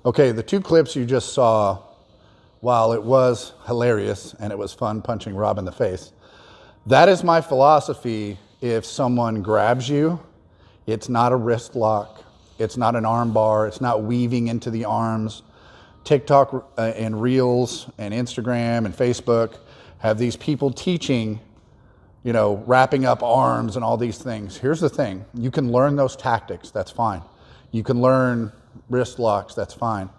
Okay, the two clips you just saw, while it was hilarious and it was fun punching Rob in the face, that is my philosophy. If someone grabs you, it's not a wrist lock, it's not an arm bar, it's not weaving into the arms. TikTok and Reels and Instagram and Facebook have these people teaching, you know, wrapping up arms and all these things. Here's the thing. You can learn those tactics. That's fine. You can learn wrist locks. That's fine.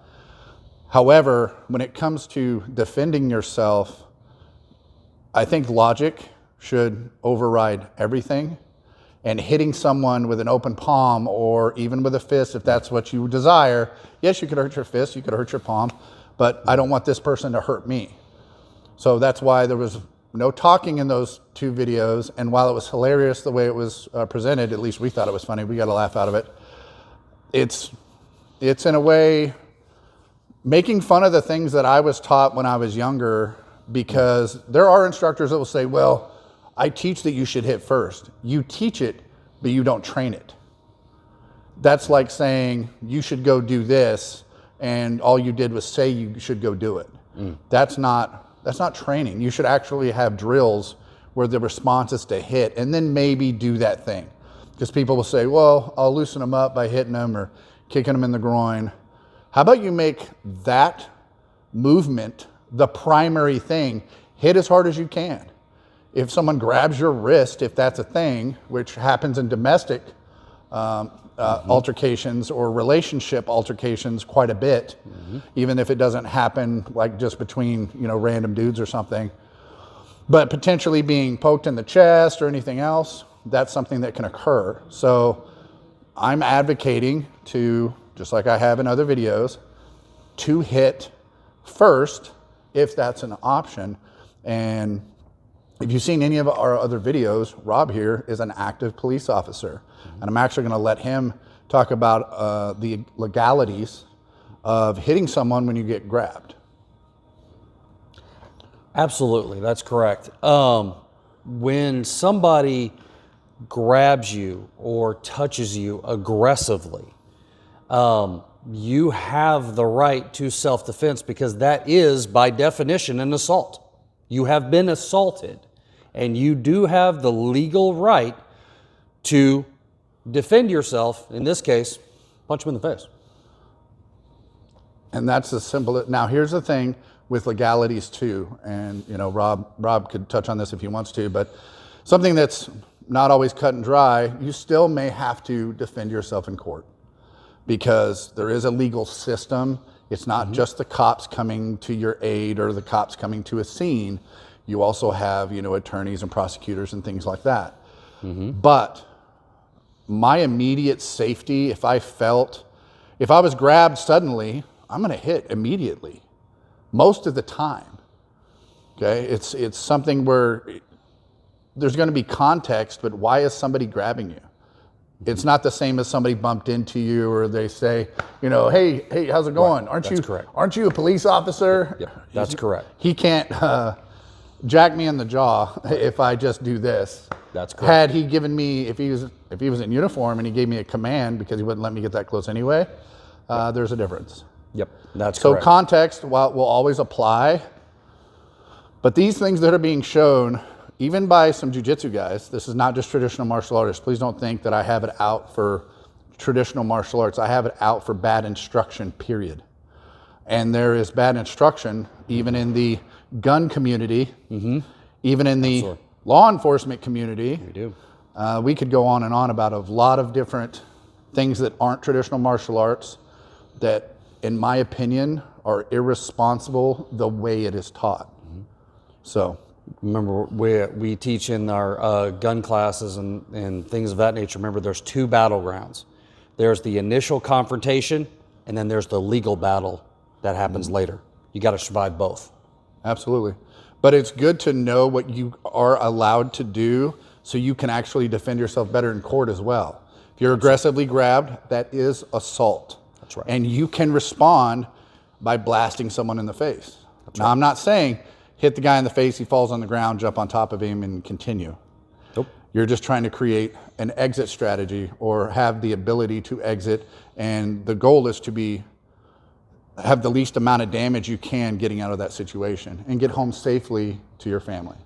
However, when it comes to defending yourself, I think logic should override everything. And hitting someone with an open palm or even with a fist, if that's what you desire, yes, you could hurt your fist, you could hurt your palm, but I don't want this person to hurt me. So that's why there was no talking in those two videos. And while it was hilarious the way it was presented, at least we thought it was funny, we got a laugh out of it. It's in a way making fun of the things that I was taught when I was younger, because there are instructors that will say, well, I teach that you should hit first. You teach it, but you don't train it. That's like saying you should go do this, and all you did was say you should go do it. That's not training. You should actually have drills where the response is to hit, and then maybe do that thing. Because people will say, well, I'll loosen them up by hitting them or kicking them in the groin. How about you make that movement the primary thing? Hit as hard as you can. If someone grabs your wrist, if that's a thing, which happens in domestic altercations or relationship altercations quite a bit, even if it doesn't happen like just between, you know, random dudes or something, but potentially being poked in the chest or anything else, that's something that can occur. So I'm advocating to, just like I have in other videos, to hit first if that's an option. And if you've seen any of our other videos, Rob here is an active police officer. And I'm actually going to let him talk about the legalities of hitting someone when you get grabbed. Absolutely, that's correct. When somebody grabs you or touches you aggressively, you have the right to self-defense, because that is, by definition, an assault. You have been assaulted, and you do have the legal right to defend yourself. In this case, punch him in the face. And that's the simple. Now, here's the thing with legalities too, and you know, Rob could touch on this if he wants to, but something that's not always cut and dry, you still may have to defend yourself in court, because there is a legal system. It's not just the cops coming to your aid or the cops coming to a scene. You also have, you know, attorneys and prosecutors and things like that. But my immediate safety, if I was grabbed suddenly, I'm going to hit immediately, most of the time. Okay, it's something where there's going to be context, but why is somebody grabbing you? It's not the same as somebody bumped into you, or they say, you know, hey, how's it going? Right. Aren't you a police officer? Yep. That's correct. He can't jack me in the jaw if I just do this. That's correct. Had he given me, if he was in uniform and he gave me a command, because he wouldn't let me get that close anyway, there's a difference. Yep, that's So correct. context will always apply, but these things that are being shown, even by some jiu-jitsu guys, this is not just traditional martial artists. Please don't think that I have it out for traditional martial arts. I have it out for bad instruction, period. And there is bad instruction even in the gun community, even in the law enforcement community. We do. We could go on and on about a lot of different things that aren't traditional martial arts that, in my opinion, are irresponsible the way it is taught. So, remember, we teach in our gun classes and things of that nature. Remember, there's two battlegrounds. There's the initial confrontation, and then there's the legal battle that happens later. You got to survive both. Absolutely. But it's good to know what you are allowed to do so you can actually defend yourself better in court as well. If you're aggressively grabbed, that is assault. That's right. And you can respond by blasting someone in the face. That's now, right. I'm not saying hit the guy in the face, he falls on the ground, jump on top of him, and continue. Nope. You're just trying to create an exit strategy or have the ability to exit, and the goal is to be have the least amount of damage you can getting out of that situation and get home safely to your family.